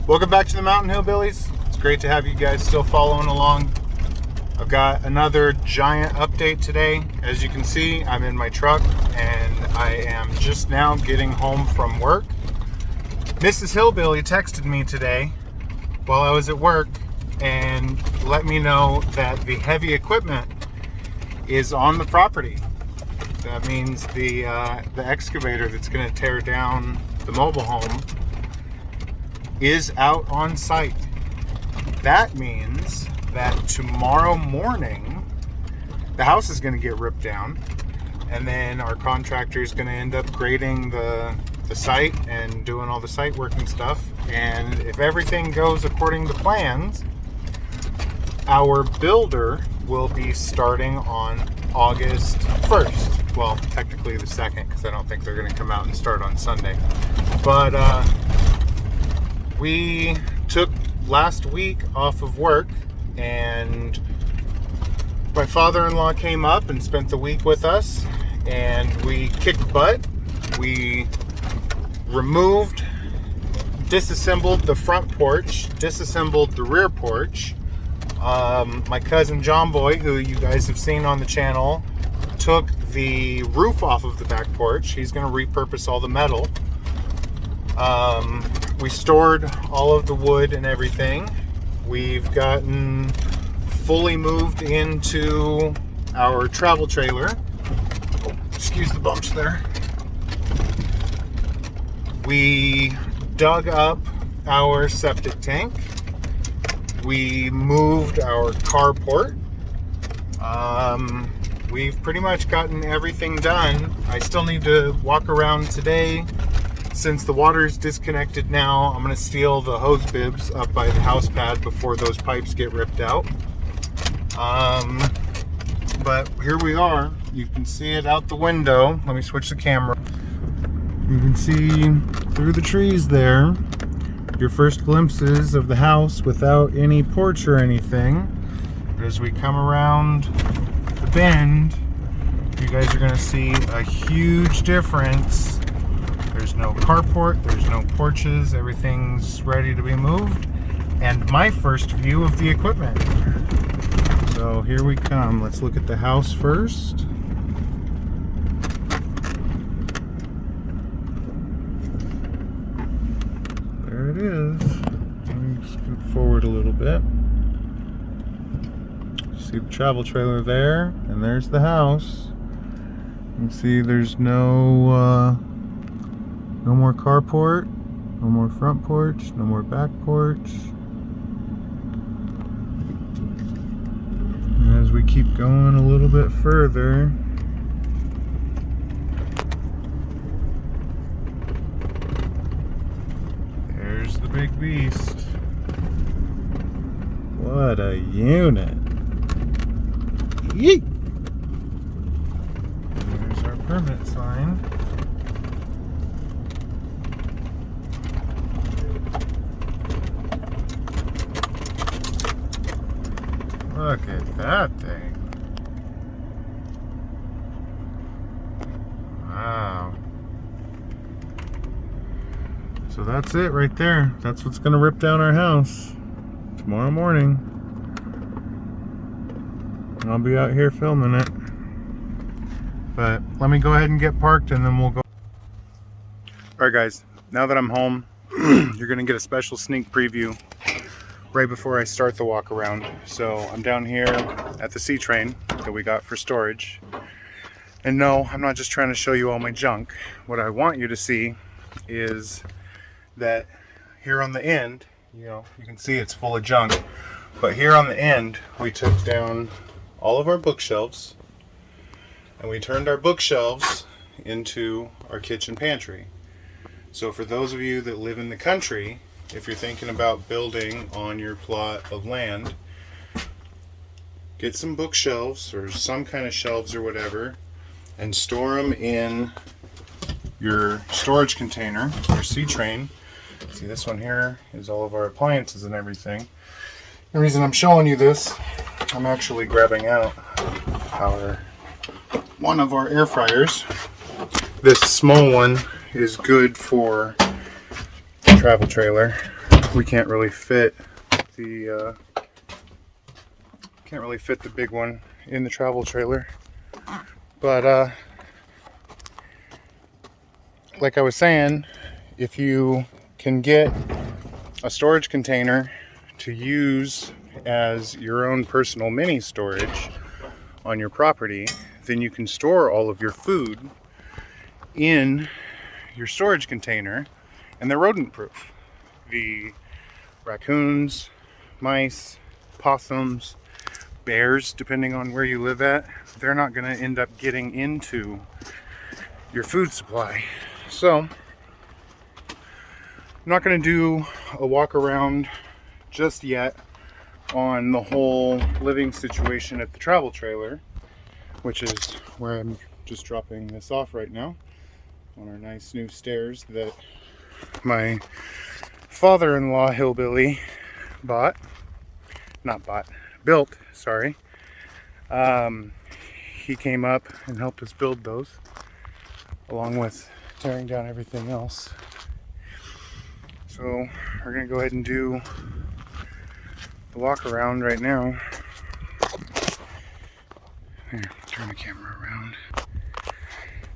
Welcome back to the Mountain Hillbillies. It's great to have you guys still following along. I've got another giant update today. As you can see, I'm in my truck and I am just now getting home from work. Mrs. Hillbilly texted me today while I was at work and let me know that the heavy equipment is on the property. That means the excavator that's going to tear down the mobile home is out on site. That means that tomorrow morning the house is going to get ripped down, and then our contractor is going to end up grading the site and doing all the site work and stuff. And if everything goes according to plans, our builder will be starting on August 1st. Well, technically the 2nd, because I don't think they're going to come out and start on Sunday. But we took last week off of work, and my father-in-law came up and spent the week with us, and we kicked butt. We removed, disassembled the front porch, disassembled the rear porch. My cousin John Boy, who you guys have seen on the channel, took the roof off of the back porch. He's going to repurpose all the metal. We stored all of the wood and everything. We've gotten fully moved into our travel trailer. Oh, excuse the bumps there. We dug up our septic tank. We moved our carport. We've pretty much gotten everything done. I still need to walk around today. Since the water is disconnected now, I'm going to steal the hose bibs up by the house pad before those pipes get ripped out. But here we are. You can see it out the window. Let me switch the camera. You can see through the trees there your first glimpses of the house without any porch or anything. But as we come around the bend, you guys are going to see a huge difference. There's no carport, there's no porches, everything's ready to be moved, and my first view of the equipment. So here we come. Let's look at the house first. There it is. Let me scoot forward a little bit. See the travel trailer there, and there's the house. You can see there's no more carport, no more front porch, no more back porch. And as we keep going a little bit further, there's the big beast. What a unit. Yeet! There's our permit sign. Look at that thing. Wow. So that's it right there. That's what's going to rip down our house tomorrow morning. I'll be out here filming it. But let me go ahead and get parked and then we'll go. Alright guys, now that I'm home, you're going to get a special sneak preview right before I start the walk around. So I'm down here at the C-train that we got for storage. And no, I'm not just trying to show you all my junk. What I want you to see is that here on the end, you can see it's full of junk. But here on the end, we took down all of our bookshelves and we turned our bookshelves into our kitchen pantry. So for those of you that live in the country, if you're thinking about building on your plot of land, get some bookshelves or some kind of shelves or whatever and store them in your storage container, your C-train. See, this one here is all of our appliances and everything. The reason I'm showing you this, I'm actually grabbing out one of our air fryers. This small one is good for the travel trailer. we can't really fit the big one in the travel trailer. But like I was saying, if you can get a storage container to use as your own personal mini storage on your property, then you can store all of your food in your storage container, and they're rodent proof. The raccoons, mice, possums, bears, depending on where you live at, they're not going to end up getting into your food supply. So I'm not going to do a walk around just yet on the whole living situation at the travel trailer, which is where I'm just dropping this off right now on our nice new stairs that my father-in-law Hillbilly built, sorry. He came up and helped us build those, along with tearing down everything else. So we're gonna go ahead and do the walk around right now. Here, turn the camera around.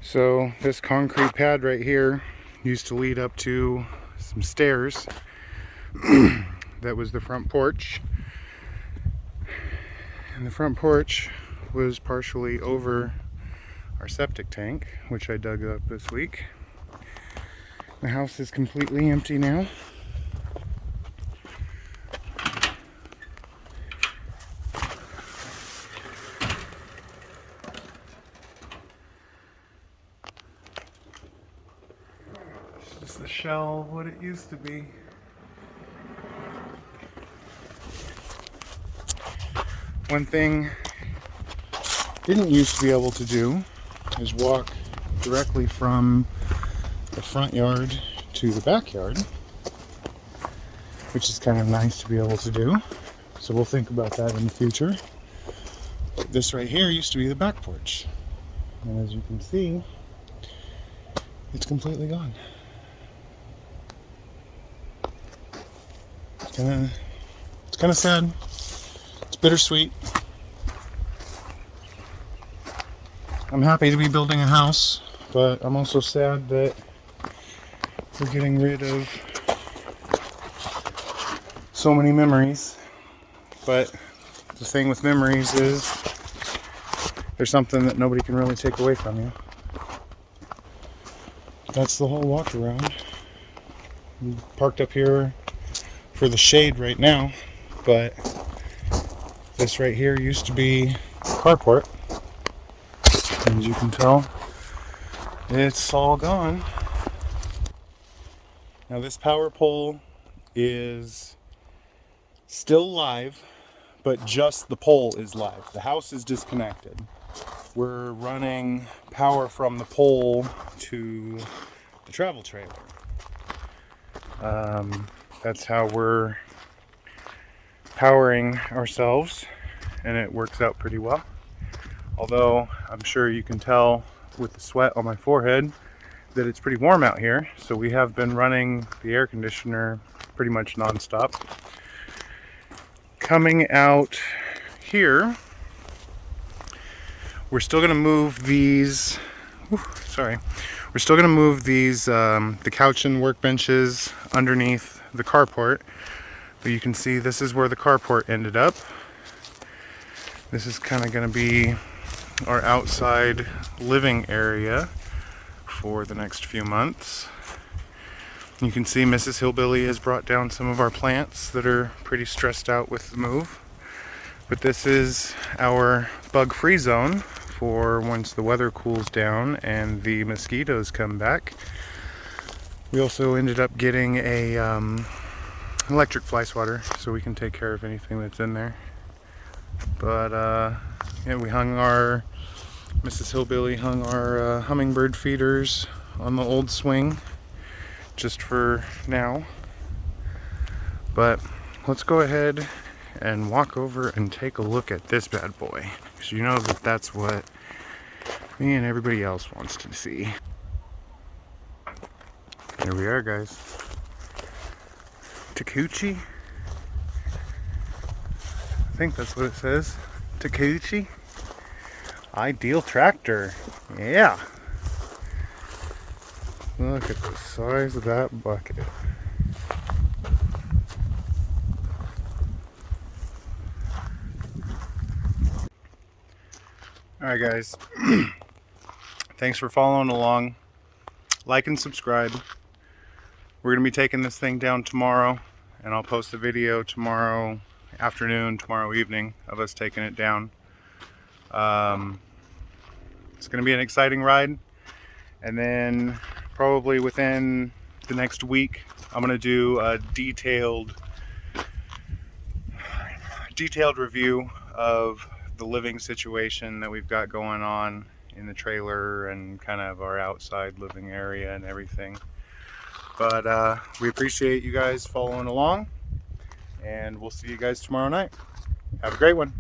So this concrete pad right here used to lead up to some stairs. That was the front porch. And the front porch was partially over our septic tank, which I dug up this week. The house is completely empty now. It's just the shell of what it used to be. One thing didn't used to be able to do is walk directly from the front yard to the backyard, which is kind of nice to be able to do. So we'll think about that in the future. This right here used to be the back porch, and as you can see, it's completely gone. It's kind of sad. It's bittersweet. I'm happy to be building a house, but I'm also sad that we're getting rid of so many memories. But the thing with memories is there's something that nobody can really take away from you. That's the whole walk around. I'm parked up here for the shade right now, but this right here used to be a carport. As you can tell, it's all gone. Now this power pole is still live, but just the pole is live. The house is disconnected. We're running power from the pole to the travel trailer. That's how we're powering ourselves, and it works out pretty well. Although I'm sure you can tell with the sweat on my forehead that it's pretty warm out here, so we have been running the air conditioner pretty much non-stop. Coming out here, we're still going to move these, we're still going to move these, the couch and workbenches underneath the carport. But you can see this is where the carport ended up. This is kind of going to be our outside living area for the next few months. You can see Mrs. Hillbilly has brought down some of our plants that are pretty stressed out with the move. But this is our bug-free zone for once the weather cools down and the mosquitoes come back. We also ended up getting a electric fly swatter so we can take care of anything that's in there. But yeah, we hung our, Mrs. Hillbilly hung our hummingbird feeders on the old swing just for now. But let's go ahead and walk over and take a look at this bad boy, because you know that that's what me and everybody else wants to see. Here we are, guys. Takuchi. I think that's what it says. Takuchi. Ideal tractor. Yeah. Look at the size of that bucket. Alright guys, thanks for following along. Like and subscribe. We're going to be taking this thing down tomorrow, and I'll post a video tomorrow afternoon, tomorrow evening of us taking it down. It's going to be an exciting ride, and then probably within the next week I'm going to do a detailed review of the living situation that we've got going on in the trailer and kind of our outside living area and everything. But we appreciate you guys following along, and we'll see you guys tomorrow night. Have a great one.